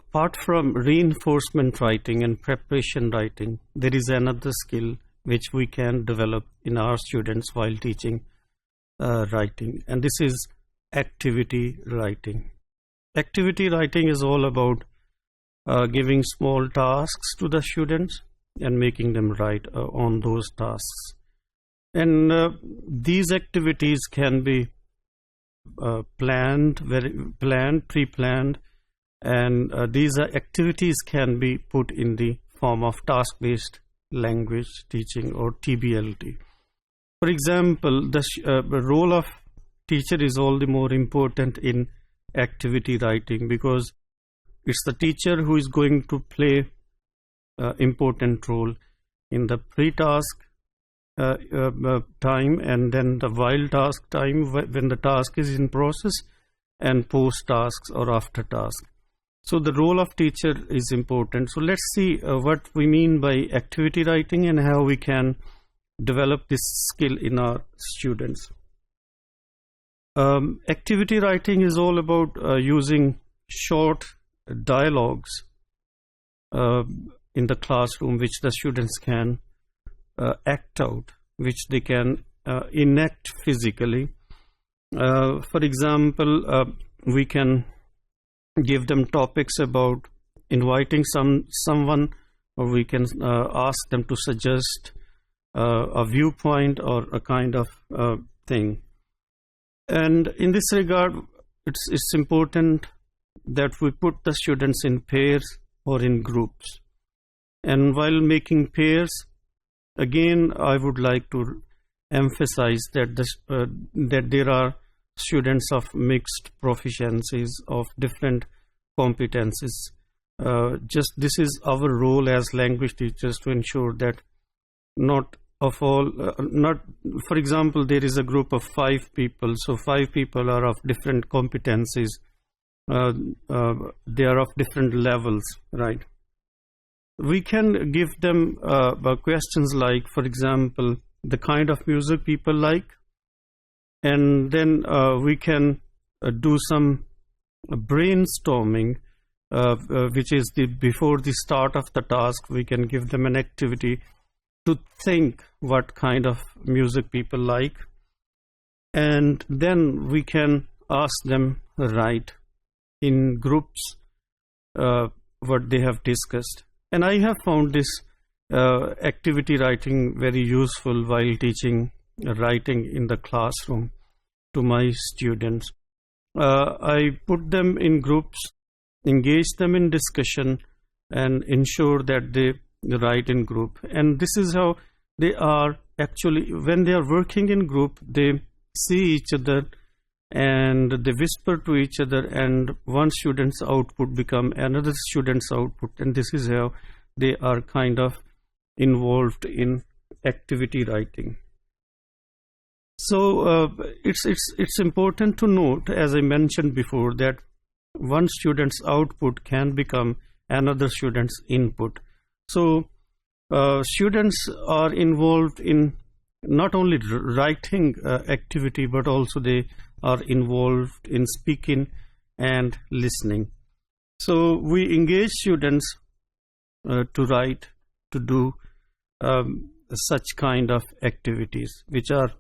apart from reinforcement writing and preparation writing, there is another skill which we can develop in our students while teaching writing, and this is activity writing. Activity writing is all about giving small tasks to the students and making them write on those tasks. And these activities can be planned, pre-planned, and these activities can be put in the form of task-based language teaching, or TBLT. For example, the role of teacher is all the more important in activity writing, because it's the teacher who is going to play important role in the pre-task time, and then the while task time when the task is in process, and post tasks or after task. So the role of teacher is important. So let's see what we mean by activity writing and how we can develop this skill in our students. Activity writing is all about using short dialogues in the classroom, which the students can act out, which they can enact physically. For example, we can give them topics about inviting someone, or we can ask them to suggest a viewpoint or a kind of thing. And in this regard, it's important that we put the students in pairs or in groups. And while making pairs, again, I would like to emphasize that that there are students of mixed proficiencies, of different competencies. This is our role as language teachers, to ensure that for example, there is a group of 5 people, so 5 people are of different competencies. They are of different levels, right? We can give them questions like, for example, the kind of music people like, and then we can do some brainstorming, which is before the start of the task. We can give them an activity to think what kind of music people like, and then we can ask them write in groups what they have discussed. And I have found this activity writing very useful while teaching writing in the classroom to my students. I put them in groups, engage them in discussion, and ensure that they write in group. And this is how they are actually, when they are working in group, they see each other and they whisper to each other, and one student's output become another student's output, and this is how they are kind of involved in activity writing. So it's important to note, as I mentioned before, that one student's output can become another student's input. So students are involved in not only writing activity, but also they are involved in speaking and listening. So we engage students to write, to do such kind of activities which are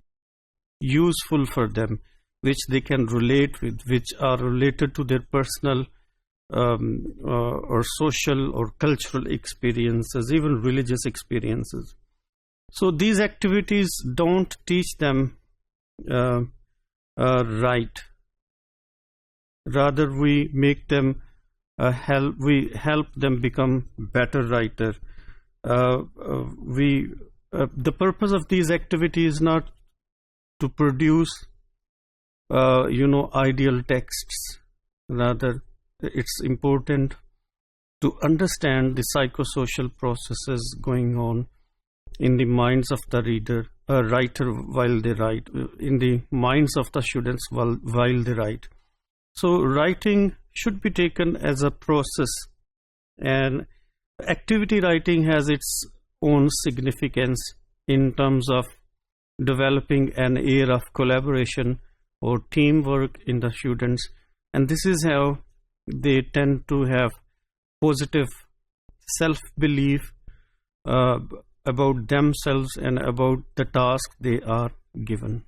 useful for them, which they can relate with, which are related to their personal or social or cultural experiences, even religious experiences. So these activities don't teach them write. Rather, we make them we help them become better writer. The purpose of these activities is not to produce ideal texts. Rather, it's important to understand the psychosocial processes going on in the minds of the writer while they write, in the minds of the students while they write. So writing should be taken as a process, and activity writing has its own significance in terms of developing an air of collaboration or teamwork in the students, and this is how they tend to have positive self-belief about themselves and about the task they are given.